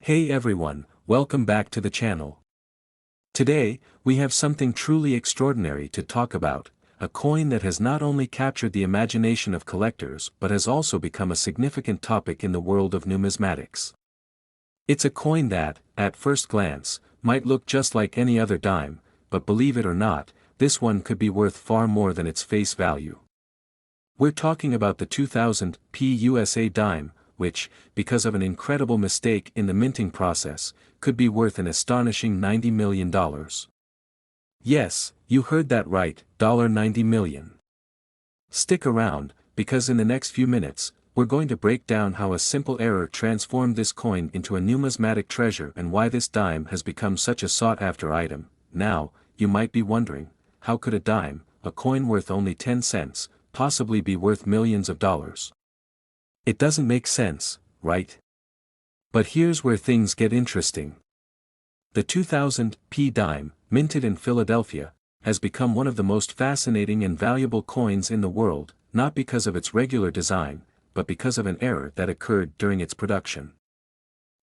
Hey everyone, welcome back to the channel. Today, we have something truly extraordinary to talk about, a coin that has not only captured the imagination of collectors but has also become a significant topic in the world of numismatics. It's a coin that, at first glance, might look just like any other dime, but believe it or not, this one could be worth far more than its face value. We're talking about the 2000 P USA dime, which, because of an incredible mistake in the minting process, could be worth an astonishing $90 million. Yes, you heard that right, $90 million. Stick around, because in the next few minutes, we're going to break down how a simple error transformed this coin into a numismatic treasure and why this dime has become such a sought-after item. Now, you might be wondering, how could a dime, a coin worth only 10 cents, possibly be worth millions of dollars? It doesn't make sense, right? But here's where things get interesting. The 2000 P dime, minted in Philadelphia, has become one of the most fascinating and valuable coins in the world, not because of its regular design, but because of an error that occurred during its production.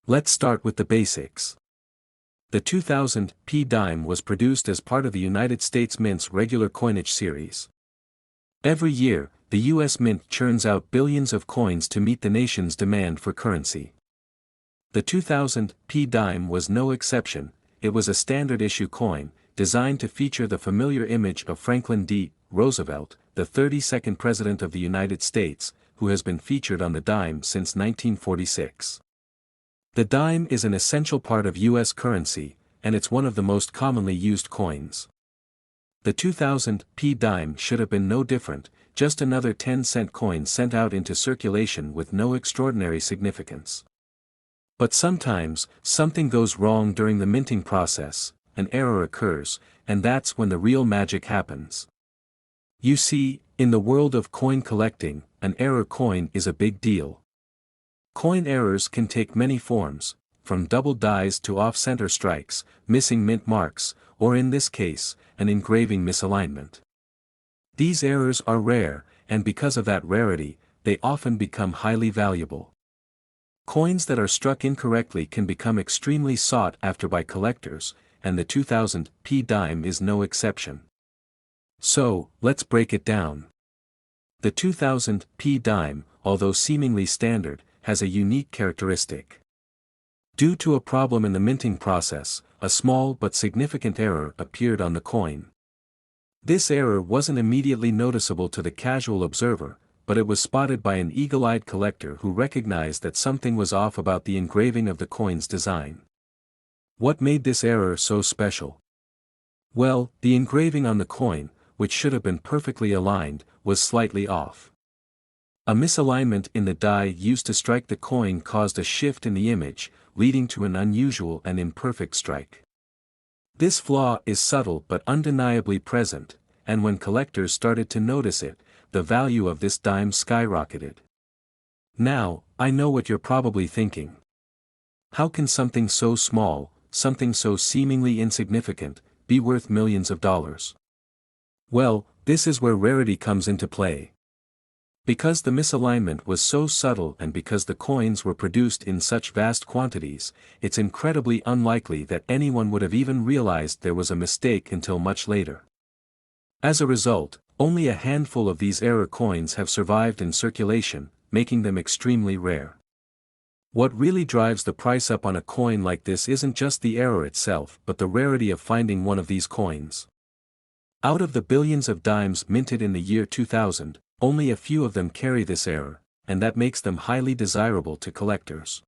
Let's start with the basics. The 2000 P dime was produced as part of the United States Mint's regular coinage series. Every year, the U.S. Mint churns out billions of coins to meet the nation's demand for currency. The 2000 P dime was no exception. It was a standard-issue coin, designed to feature the familiar image of Franklin D. Roosevelt, the 32nd President of the United States, who has been featured on the dime since 1946. The dime is an essential part of U.S. currency, and it's one of the most commonly used coins. The 2000 P dime should have been no different, just another 10-cent coin sent out into circulation with no extraordinary significance. But sometimes, something goes wrong during the minting process, an error occurs, and that's when the real magic happens. You see, in the world of coin collecting, an error coin is a big deal. Coin errors can take many forms, from double dies to off-center strikes, missing mint marks, or in this case, an engraving misalignment. These errors are rare, and because of that rarity, they often become highly valuable. Coins that are struck incorrectly can become extremely sought after by collectors, and the 2000 P dime is no exception. So, let's break it down. The 2000 P dime, although seemingly standard, has a unique characteristic. Due to a problem in the minting process, a small but significant error appeared on the coin. This error wasn't immediately noticeable to the casual observer, but it was spotted by an eagle-eyed collector who recognized that something was off about the engraving of the coin's design. What made this error so special? Well, the engraving on the coin, which should have been perfectly aligned, was slightly off. A misalignment in the die used to strike the coin caused a shift in the image, leading to an unusual and imperfect strike. This flaw is subtle but undeniably present, and when collectors started to notice it, the value of this dime skyrocketed. Now, I know what you're probably thinking. How can something so small, something so seemingly insignificant, be worth millions of dollars? Well, this is where rarity comes into play. Because the misalignment was so subtle and because the coins were produced in such vast quantities, it's incredibly unlikely that anyone would have even realized there was a mistake until much later. As a result, only a handful of these error coins have survived in circulation, making them extremely rare. What really drives the price up on a coin like this isn't just the error itself but the rarity of finding one of these coins. Out of the billions of dimes minted in the year 2000, only a few of them carry this error, and that makes them highly desirable to collectors.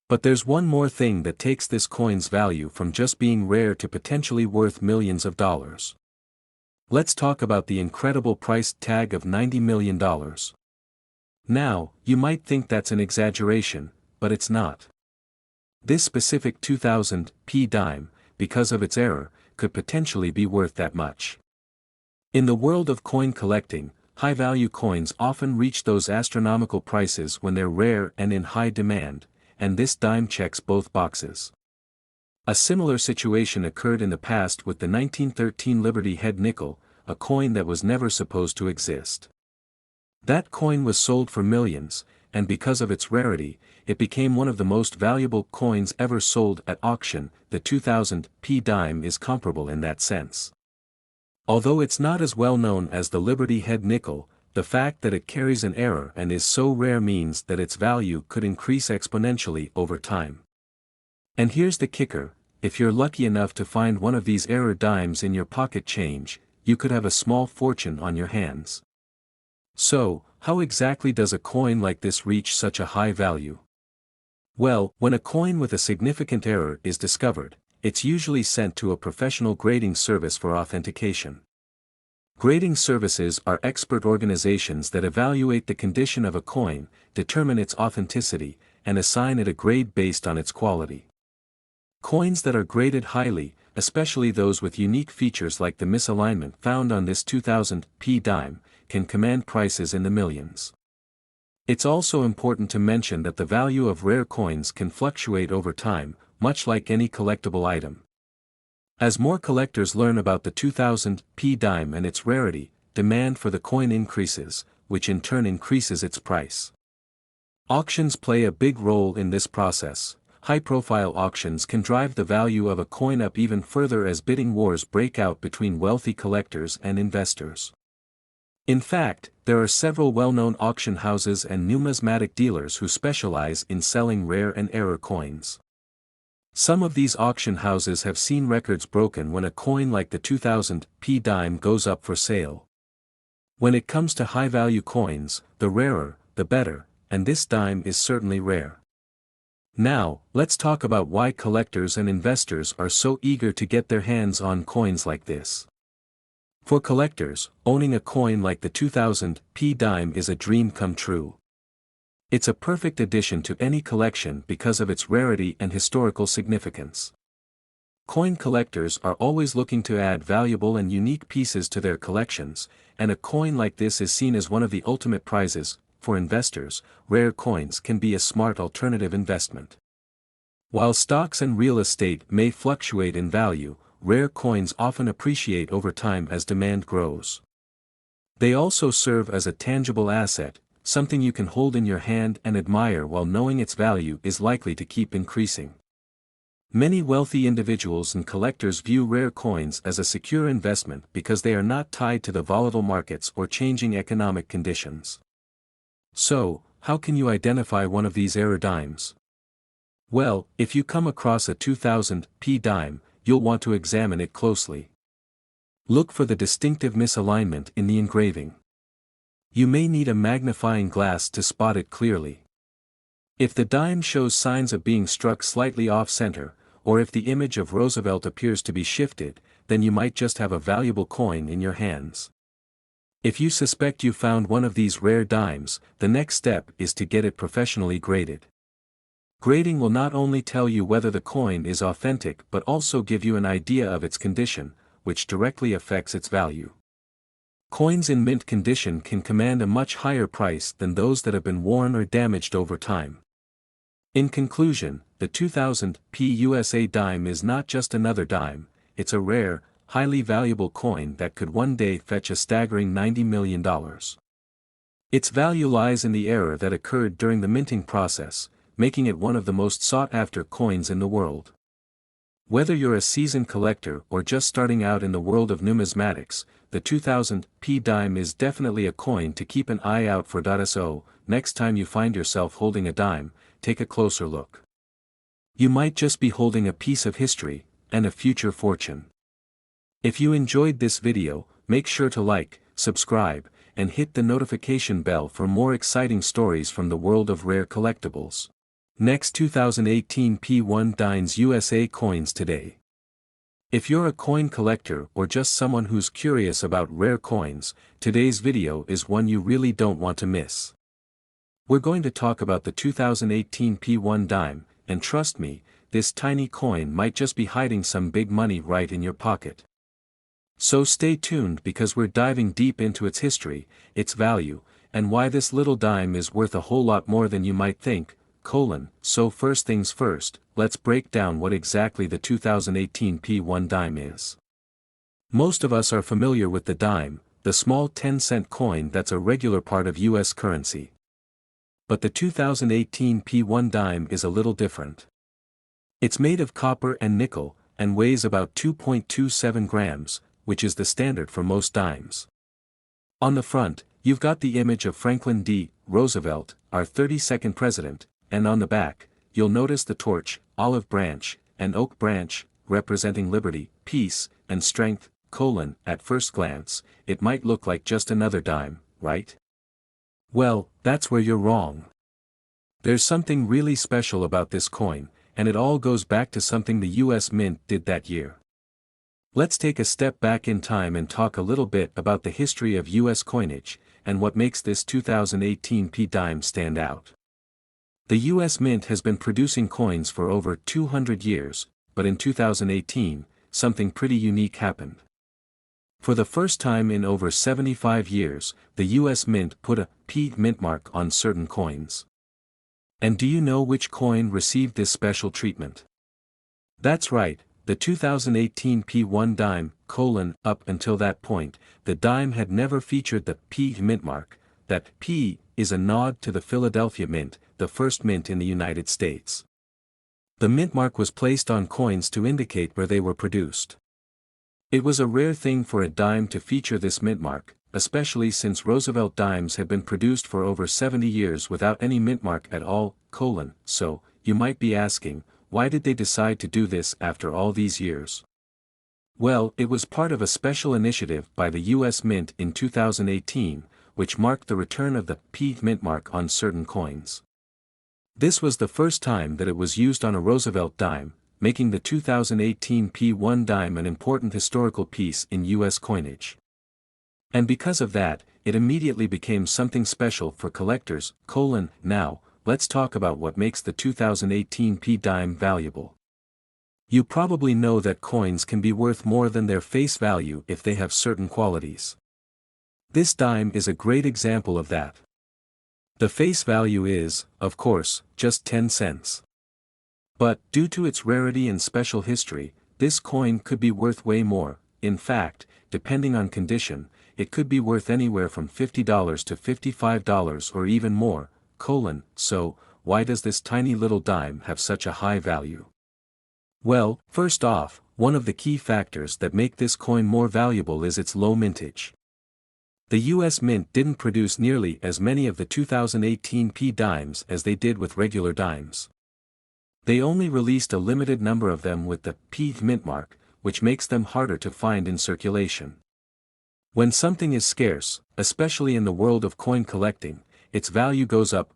But there's one more thing that takes this coin's value from just being rare to potentially worth millions of dollars. Let's talk about the incredible price tag of $90 million. Now, you might think that's an exaggeration, but it's not. This specific 2000 P dime, because of its error, could potentially be worth that much. In the world of coin collecting, high-value coins often reach those astronomical prices when they're rare and in high demand, and this dime checks both boxes. A similar situation occurred in the past with the 1913 Liberty Head nickel, a coin that was never supposed to exist. That coin was sold for millions, and because of its rarity, it became one of the most valuable coins ever sold at auction. The 2000 P dime is comparable in that sense. Although it's not as well known as the Liberty Head nickel, the fact that it carries an error and is so rare means that its value could increase exponentially over time. And here's the kicker: if you're lucky enough to find one of these error dimes in your pocket change, you could have a small fortune on your hands. So, how exactly does a coin like this reach such a high value? Well, when a coin with a significant error is discovered, it's usually sent to a professional grading service for authentication. Grading services are expert organizations that evaluate the condition of a coin, determine its authenticity, and assign it a grade based on its quality. Coins that are graded highly, especially those with unique features like the misalignment found on this 2000 P dime, can command prices in the millions. It's also important to mention that the value of rare coins can fluctuate over time, much like any collectible item. As more collectors learn about the 2000 P dime and its rarity, demand for the coin increases, which in turn increases its price. Auctions play a big role in this process. High-profile auctions can drive the value of a coin up even further as bidding wars break out between wealthy collectors and investors. In fact, there are several well-known auction houses and numismatic dealers who specialize in selling rare and error coins. Some of these auction houses have seen records broken when a coin like the 2000 P dime goes up for sale. When it comes to high-value coins, the rarer, the better, and this dime is certainly rare. Now, let's talk about why collectors and investors are so eager to get their hands on coins like this. For collectors, owning a coin like the 2000 P dime is a dream come true. It's a perfect addition to any collection because of its rarity and historical significance. Coin collectors are always looking to add valuable and unique pieces to their collections, and a coin like this is seen as one of the ultimate prizes. For investors, rare coins can be a smart alternative investment. While stocks and real estate may fluctuate in value, rare coins often appreciate over time as demand grows. They also serve as a tangible asset, something you can hold in your hand and admire while knowing its value is likely to keep increasing. Many wealthy individuals and collectors view rare coins as a secure investment because they are not tied to the volatile markets or changing economic conditions. So, how can you identify one of these error dimes? Well, if you come across a 2000 P dime, you'll want to examine it closely. Look for the distinctive misalignment in the engraving. You may need a magnifying glass to spot it clearly. If the dime shows signs of being struck slightly off-center, or if the image of Roosevelt appears to be shifted, then you might just have a valuable coin in your hands. If you suspect you found one of these rare dimes, the next step is to get it professionally graded. Grading will not only tell you whether the coin is authentic but also give you an idea of its condition, which directly affects its value. Coins in mint condition can command a much higher price than those that have been worn or damaged over time. In conclusion, the 2000 P USA dime is not just another dime, it's a rare, highly valuable coin that could one day fetch a staggering $90 million. Its value lies in the error that occurred during the minting process, making it one of the most sought-after coins in the world. Whether you're a seasoned collector or just starting out in the world of numismatics, the 2000 P dime is definitely a coin to keep an eye out for. So, next time you find yourself holding a dime, take a closer look. You might just be holding a piece of history, and a future fortune. If you enjoyed this video, make sure to like, subscribe, and hit the notification bell for more exciting stories from the world of rare collectibles. Next 2018 P1 Dimes USA coins today. If you're a coin collector or just someone who's curious about rare coins, today's video is one you really don't want to miss. We're going to talk about the 2018 P1 dime, and trust me, this tiny coin might just be hiding some big money right in your pocket. So stay tuned because we're diving deep into its history, its value, and why this little dime is worth a whole lot more than you might think. So first things first, let's break down what exactly the 2018 P1 dime is. Most of us are familiar with the dime, the small 10-cent coin that's a regular part of US currency. But the 2018 P1 dime is a little different. It's made of copper and nickel, and weighs about 2.27 grams, which is the standard for most dimes. On the front, you've got the image of Franklin D. Roosevelt, our 32nd president, and on the back, you'll notice the torch, olive branch, and oak branch, representing liberty, peace, and strength. At first glance, it might look like just another dime, right? Well, that's where you're wrong. There's something really special about this coin, and it all goes back to something the US Mint did that year. Let's take a step back in time and talk a little bit about the history of US coinage, and what makes this 2018 P dime stand out. The US Mint has been producing coins for over 200 years, but in 2018, something pretty unique happened. For the first time in over 75 years, the US Mint put a P mint mark on certain coins. And do you know which coin received this special treatment? That's right, the 2018 P1 dime. Up until that point, the dime had never featured the P mint mark. That P is a nod to the Philadelphia Mint, the first mint in the United States. The mint mark was placed on coins to indicate where they were produced. It was a rare thing for a dime to feature this mint mark, especially since Roosevelt dimes had been produced for over 70 years without any mint mark at all. So, you might be asking, why did they decide to do this after all these years? Well, it was part of a special initiative by the US Mint in 2018, which marked the return of the P mint mark on certain coins. This was the first time that it was used on a Roosevelt dime, making the 2018 P1 dime an important historical piece in US coinage. And because of that, it immediately became something special for collectors. Now, let's talk about what makes the 2018 P dime valuable. You probably know that coins can be worth more than their face value if they have certain qualities. This dime is a great example of that. The face value is, of course, just 10 cents. But, due to its rarity and special history, this coin could be worth way more. In fact, depending on condition, it could be worth anywhere from $50 to $55 or even more. So, why does this tiny little dime have such a high value? Well, first off, one of the key factors that make this coin more valuable is its low mintage. The US Mint didn't produce nearly as many of the 2018 P dimes as they did with regular dimes. They only released a limited number of them with the P mint mark, which makes them harder to find in circulation. When something is scarce, especially in the world of coin collecting, its value goes up.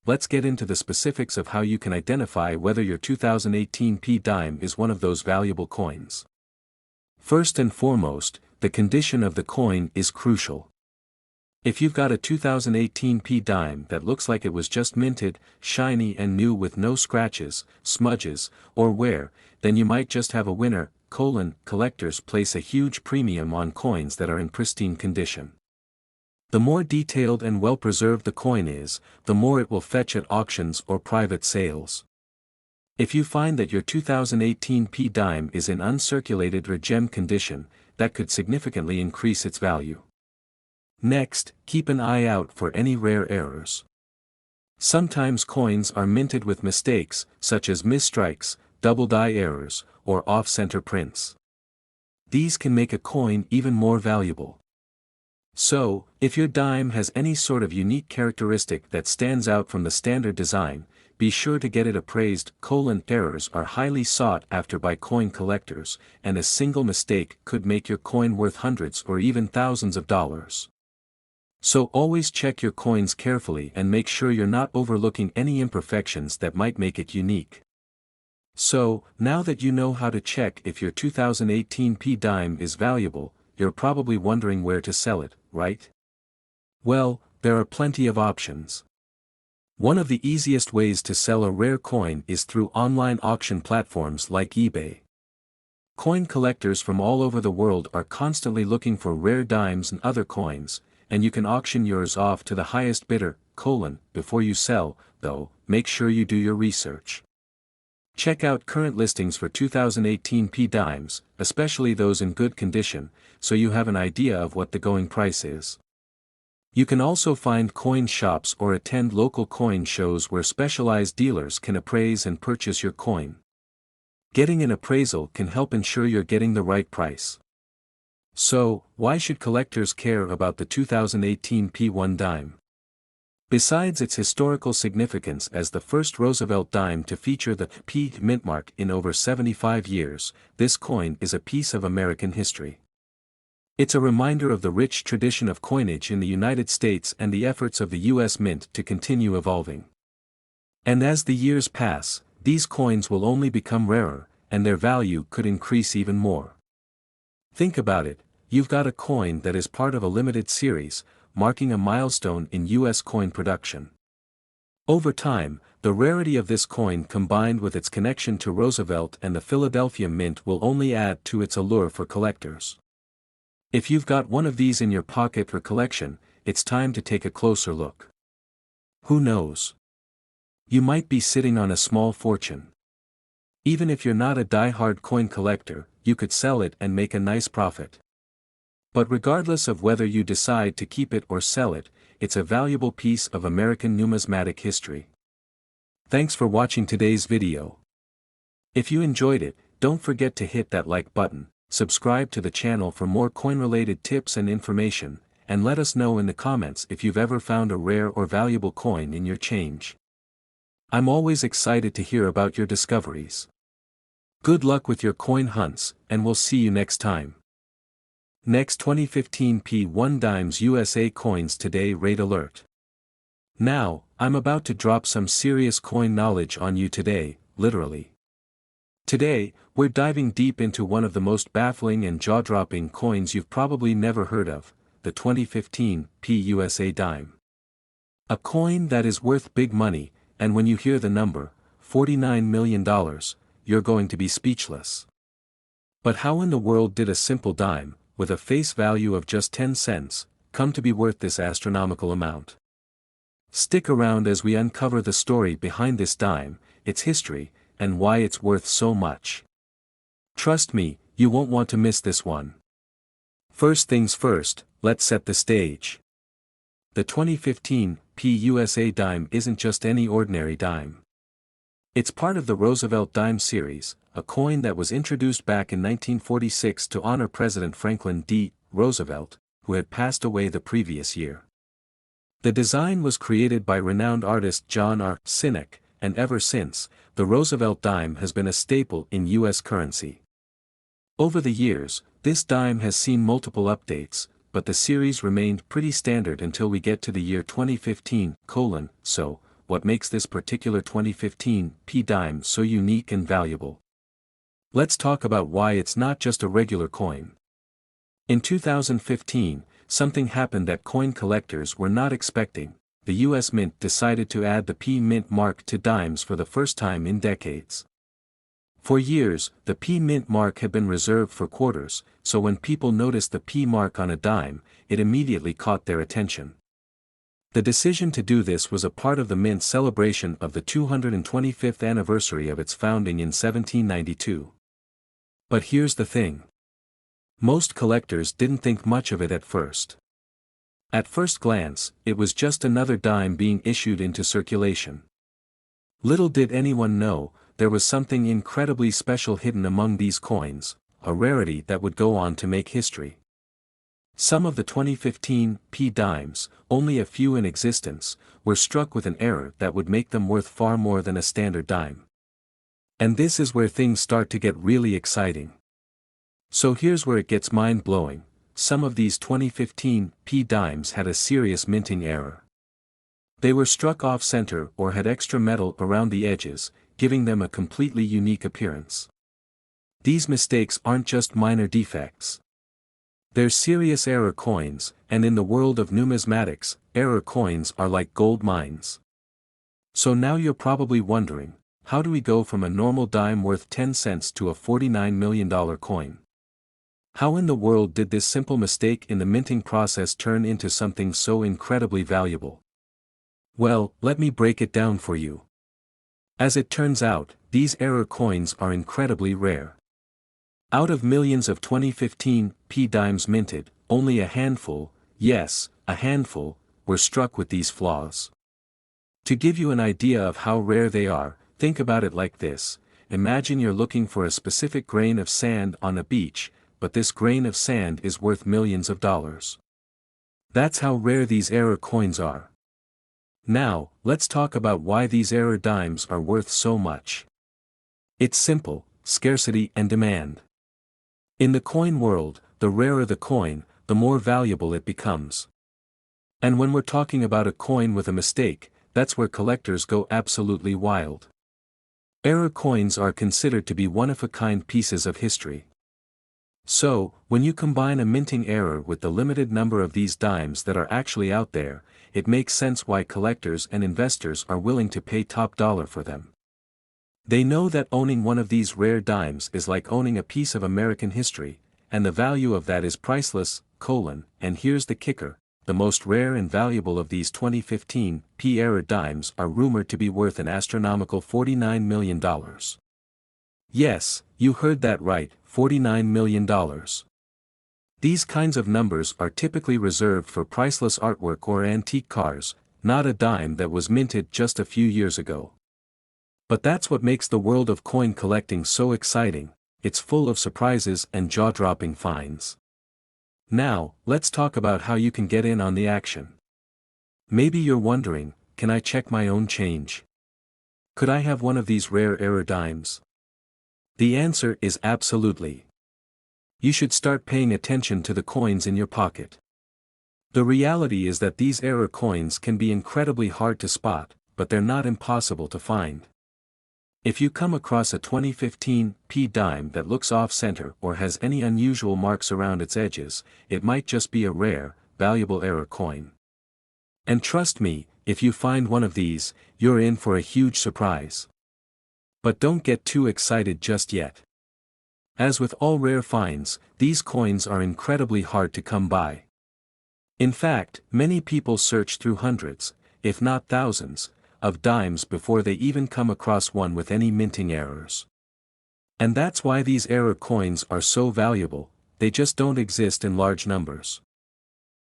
Let's get into the specifics of how you can identify whether your 2018 P dime is one of those valuable coins. First and foremost, the condition of the coin is crucial. If you've got a 2018 P dime that looks like it was just minted, shiny and new with no scratches, smudges, or wear, then you might just have a winner. Collectors place a huge premium on coins that are in pristine condition. The more detailed and well-preserved the coin is, the more it will fetch at auctions or private sales. If you find that your 2018 P dime is in uncirculated or gem condition, that could significantly increase its value. Next, keep an eye out for any rare errors. Sometimes coins are minted with mistakes, such as misstrikes, double die errors, or off-center prints. These can make a coin even more valuable. So, if your dime has any sort of unique characteristic that stands out from the standard design, be sure to get it appraised. Errors are highly sought after by coin collectors, and a single mistake could make your coin worth hundreds or even thousands of dollars. So always check your coins carefully and make sure you're not overlooking any imperfections that might make it unique. So, now that you know how to check if your 2018 P dime is valuable, you're probably wondering where to sell it, right? Well, there are plenty of options. One of the easiest ways to sell a rare coin is through online auction platforms like eBay. Coin collectors from all over the world are constantly looking for rare dimes and other coins, and you can auction yours off to the highest bidder. Before you sell, though, make sure you do your research. Check out current listings for 2018 P dimes, especially those in good condition, so you have an idea of what the going price is. You can also find coin shops or attend local coin shows where specialized dealers can appraise and purchase your coin. Getting an appraisal can help ensure you're getting the right price. So, why should collectors care about the 2018 P1 dime? Besides its historical significance as the first Roosevelt dime to feature the P mint mark in over 75 years, this coin is a piece of American history. It's a reminder of the rich tradition of coinage in the United States and the efforts of the U.S. Mint to continue evolving. And as the years pass, these coins will only become rarer, and their value could increase even more. Think about it, you've got a coin that is part of a limited series, marking a milestone in U.S. coin production. Over time, the rarity of this coin combined with its connection to Roosevelt and the Philadelphia Mint will only add to its allure for collectors. If you've got one of these in your pocket or collection, it's time to take a closer look. Who knows? You might be sitting on a small fortune. Even if you're not a die-hard coin collector, you could sell it and make a nice profit. But regardless of whether you decide to keep it or sell it, it's a valuable piece of American numismatic history. Thanks for watching today's video. If you enjoyed it, don't forget to hit that like button, subscribe to the channel for more coin-related tips and information, and let us know in the comments if you've ever found a rare or valuable coin in your change. I'm always excited to hear about your discoveries. Good luck with your coin hunts, and we'll see you next time. Next 2015 P1 Dimes USA Coins Today Rate Alert. Now, I'm about to drop some serious coin knowledge on you today, literally. Today, we're diving deep into one of the most baffling and jaw-dropping coins you've probably never heard of, the 2015 PUSA dime. A coin that is worth big money, and when you hear the number, $49 million, you're going to be speechless. But how in the world did a simple dime, with a face value of just 10 cents, come to be worth this astronomical amount? Stick around as we uncover the story behind this dime, its history, and why it's worth so much. Trust me, you won't want to miss this one. First things first, let's set the stage. The 2015 PUSA dime isn't just any ordinary dime. It's part of the Roosevelt dime series, a coin that was introduced back in 1946 to honor President Franklin D. Roosevelt, who had passed away the previous year. The design was created by renowned artist John R. Sinek, and ever since, the Roosevelt dime has been a staple in U.S. currency. Over the years, this dime has seen multiple updates, but the series remained pretty standard until we get to the year 2015, so, what makes this particular 2015 P dime so unique and valuable? Let's talk about why it's not just a regular coin. In 2015, something happened that coin collectors were not expecting. The U.S. Mint decided to add the P Mint mark to dimes for the first time in decades. For years, the P Mint mark had been reserved for quarters, so when people noticed the P mark on a dime, it immediately caught their attention. The decision to do this was a part of the Mint's celebration of the 225th anniversary of its founding in 1792. But here's the thing. Most collectors didn't think much of it at first. At first glance, it was just another dime being issued into circulation. Little did anyone know, there was something incredibly special hidden among these coins, a rarity that would go on to make history. Some of the 2015 P dimes, only a few in existence, were struck with an error that would make them worth far more than a standard dime. And this is where things start to get really exciting. So here's where it gets mind-blowing. Some of these 2015 P dimes had a serious minting error. They were struck off-center or had extra metal around the edges, giving them a completely unique appearance. These mistakes aren't just minor defects. They're serious error coins, and in the world of numismatics, error coins are like gold mines. So now you're probably wondering, how do we go from a normal dime worth 10 cents to a $49 million coin? How in the world did this simple mistake in the minting process turn into something so incredibly valuable? Well, let me break it down for you. As it turns out, these error coins are incredibly rare. Out of millions of 2015 P dimes minted, only a handful, yes, a handful, were struck with these flaws. To give you an idea of how rare they are, think about it like this. Imagine you're looking for a specific grain of sand on a beach, but this grain of sand is worth millions of dollars. That's how rare these error coins are. Now, let's talk about why these error dimes are worth so much. It's simple: scarcity and demand. In the coin world, the rarer the coin, the more valuable it becomes. And when we're talking about a coin with a mistake, that's where collectors go absolutely wild. Error coins are considered to be one-of-a-kind pieces of history. So, when you combine a minting error with the limited number of these dimes that are actually out there, it makes sense why collectors and investors are willing to pay top dollar for them. They know that owning one of these rare dimes is like owning a piece of American history, and the value of that is priceless, and here's the kicker: the most rare and valuable of these 2015 P error dimes are rumored to be worth an astronomical $49 million. Yes, you heard that right, $49 million. These kinds of numbers are typically reserved for priceless artwork or antique cars, not a dime that was minted just a few years ago. But that's what makes the world of coin collecting so exciting. It's full of surprises and jaw-dropping finds. Now, let's talk about how you can get in on the action. Maybe you're wondering, can I check my own change? Could I have one of these rare error dimes? The answer is absolutely. You should start paying attention to the coins in your pocket. The reality is that these error coins can be incredibly hard to spot, but they're not impossible to find. If you come across a 2015 P dime that looks off-center or has any unusual marks around its edges, it might just be a rare, valuable error coin. And trust me, if you find one of these, you're in for a huge surprise. But don't get too excited just yet. As with all rare finds, these coins are incredibly hard to come by. In fact, many people search through hundreds, if not thousands, of dimes before they even come across one with any minting errors. And that's why these error coins are so valuable, they just don't exist in large numbers.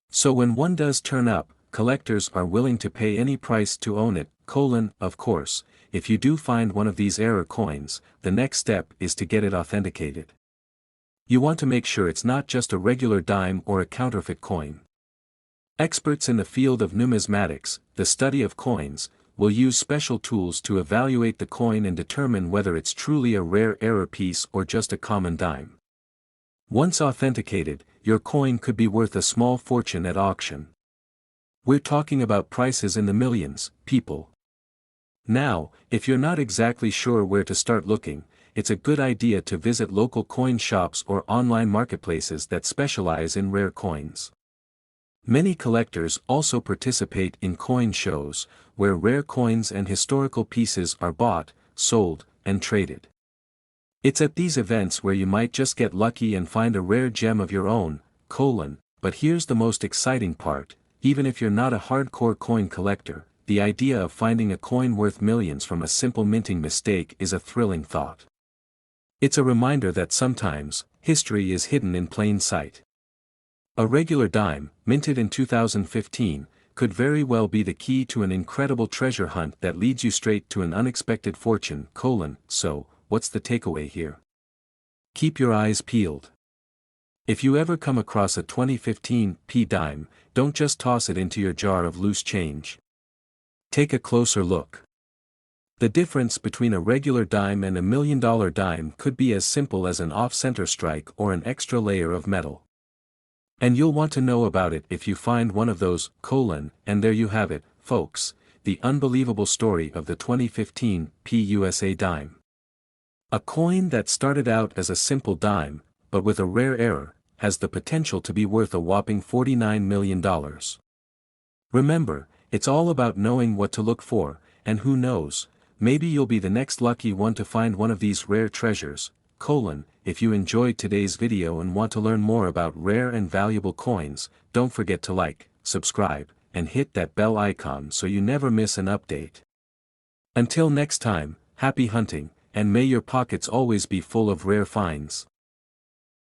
So when one does turn up, collectors are willing to pay any price to own it, of course. If you do find one of these error coins, the next step is to get it authenticated. You want to make sure it's not just a regular dime or a counterfeit coin. Experts in the field of numismatics, the study of coins, will use special tools to evaluate the coin and determine whether it's truly a rare error piece or just a common dime. Once authenticated, your coin could be worth a small fortune at auction. We're talking about prices in the millions, people. Now, if you're not exactly sure where to start looking, it's a good idea to visit local coin shops or online marketplaces that specialize in rare coins. Many collectors also participate in coin shows, where rare coins and historical pieces are bought, sold, and traded. It's at these events where you might just get lucky and find a rare gem of your own, but here's the most exciting part: even if you're not a hardcore coin collector, the idea of finding a coin worth millions from a simple minting mistake is a thrilling thought. It's a reminder that sometimes, history is hidden in plain sight. A regular dime, minted in 2015, could very well be the key to an incredible treasure hunt that leads you straight to an unexpected fortune, So, what's the takeaway here? Keep your eyes peeled. If you ever come across a 2015 P dime, don't just toss it into your jar of loose change. Take a closer look. The difference between a regular dime and $1 million dime could be as simple as an off-center strike or an extra layer of metal. And you'll want to know about it if you find one of those, and there you have it, folks, the unbelievable story of the 2015 PUSA dime. A coin that started out as a simple dime, but with a rare error, has the potential to be worth a whopping $49 million. Remember, it's all about knowing what to look for, and who knows, maybe you'll be the next lucky one to find one of these rare treasures. If you enjoyed today's video and want to learn more about rare and valuable coins, don't forget to like, subscribe, and hit that bell icon so you never miss an update. Until next time, happy hunting, and may your pockets always be full of rare finds.